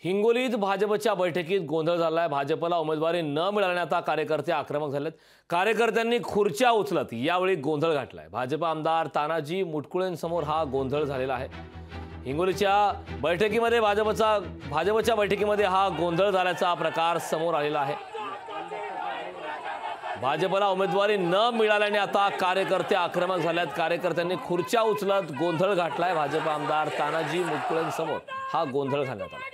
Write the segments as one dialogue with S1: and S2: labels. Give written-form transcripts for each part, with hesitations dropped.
S1: हिंगोलीत भाजपच्या बैठकीत गोंधळ झालाय। भाजपला उमेदवारी न मिळाल्याने आता कार्यकर्ते आक्रमक झालेत। कार्यकर्त्यांनी खुर्च्या उचलत यावेळी गोंधळ घातलाय। भाजप आमदार तानाजी मुटकुळेंसमोर हा गोंधळ झालेला आहे। हिंगोलीच्या बैठकीमध्ये भाजपच्या बैठकीमध्ये हा गोंधळ झाल्याचा प्रकार समोर आलेला आहे। भाजपला उमेदवारी न मिळाल्याने आता कार्यकर्ते आक्रमक झालेत। कार्यकर्त्यांनी खुर्च्या उचलत गोंधळ घातलाय। भाजप आमदार तानाजी मुटकुळेंसमोर हा गोंधळ घालण्यात आला।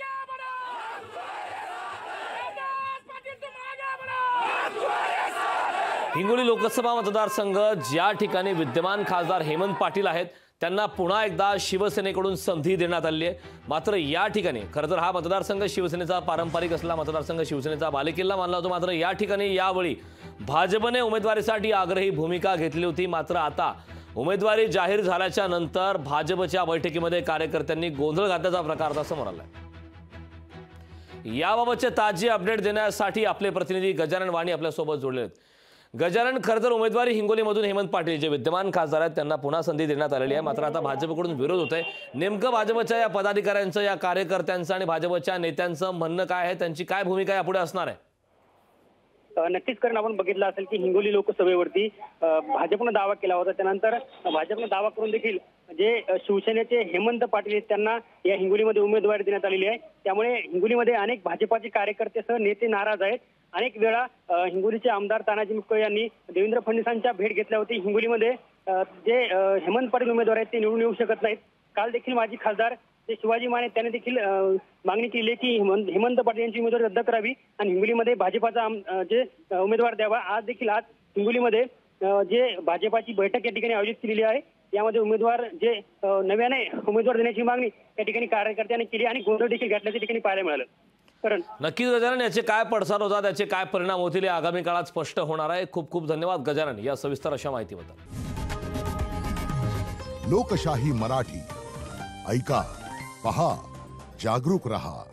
S1: हिंगोली लोकसभा मतदारसंघ ज्या ठिकाणी विद्यमान खासदार हेमंत पाटील आहेत त्यांना पुन्हा एकदा शिवसेनेकडून संधी देण्यात आली आहे। मात्र या ठिकाणी खरं तर हा मतदारसंघ शिवसेनेचा पारंपरिक असला मतदारसंघ शिवसेनेचा बालेकिल्ला मानला होता। मात्र या ठिकाणी यावेळी भाजपने उमेदवारीसाठी आग्रही भूमिका घेतली होती। मात्र आता उमेदवारी जाहीर झाल्याच्या नंतर भाजपच्या बैठकीमध्ये कार्यकर्त्यांनी गोंधळ घातल्याचा प्रकार आता समोर आलाय। याबाबतचे ताजे अपडेट देण्यासाठी आपले प्रतिनिधी गजानन वाणी आपल्यासोबत जोडले आहेत। गजानन, खरं तर उमेदवारी हिंगोलीमधून हेमंत पाटील जे विद्यमान खासदार आहेत त्यांना पुन्हा संधी देण्यात आलेली आहे। मात्र आता भाजपकडून विरोध होत आहे। नेमकं भाजपच्या या पदाधिकाऱ्यांचं, या कार्यकर्त्यांचं आणि भाजपच्या नेत्यांचं म्हणणं काय आहे, त्यांची काय भूमिका यापुढे असणार आहे?
S2: नक्कीच, कारण आपण बघितलं असेल की हिंगोली लोकसभेवरती भाजपनं दावा केला होता। त्यानंतर भाजपनं दावा करून देखील जे शिवसेनेचे हेमंत पाटील आहेत त्यांना या हिंगोलीमध्ये उमेदवारी देण्यात आलेली आहे। त्यामुळे हिंगोलीमध्ये अनेक भाजपाचे कार्यकर्तेसह नेते नाराज आहेत। अनेक वेळा हिंगोलीचे आमदार तानाजी मुटकुळे यांनी देवेंद्र फडणवीसांच्या भेट घेतल्या होती। हिंगोलीमध्ये जे हेमंत पाटील उमेदवार आहेत ते निवडून येऊ शकत नाहीत। काल देखील माजी खासदार जे शिवाजी माने त्यांनी देखील मागणी केली की हेमंत पाटील यांची उमेदवारी रद्द करावी आणि हिंगोलीमध्ये भाजपाचा जे उमेदवार द्यावा। आज हिंगोलीमध्ये जे भाजपाची बैठक या ठिकाणी आयोजित केलेली आहे। यामध्ये उमेदवार जे नव्याने उमेदवार देण्याची मागणी या ठिकाणी कार्यकर्त्यांनी केली आणि गोंधळ देखील घातल्याच्या ठिकाणी पाहायला मिळालं।
S1: नक्कीच गजानन, याचे काय पडसाद होतात, याचे काय परिणाम होतील हे आगामी काळात स्पष्ट होणार आहे। खूप खूप धन्यवाद गजानन या सविस्तर अशा माहितीबद्दल।
S3: लोकशाही मराठी ऐका, पहा, जागरूक रहा।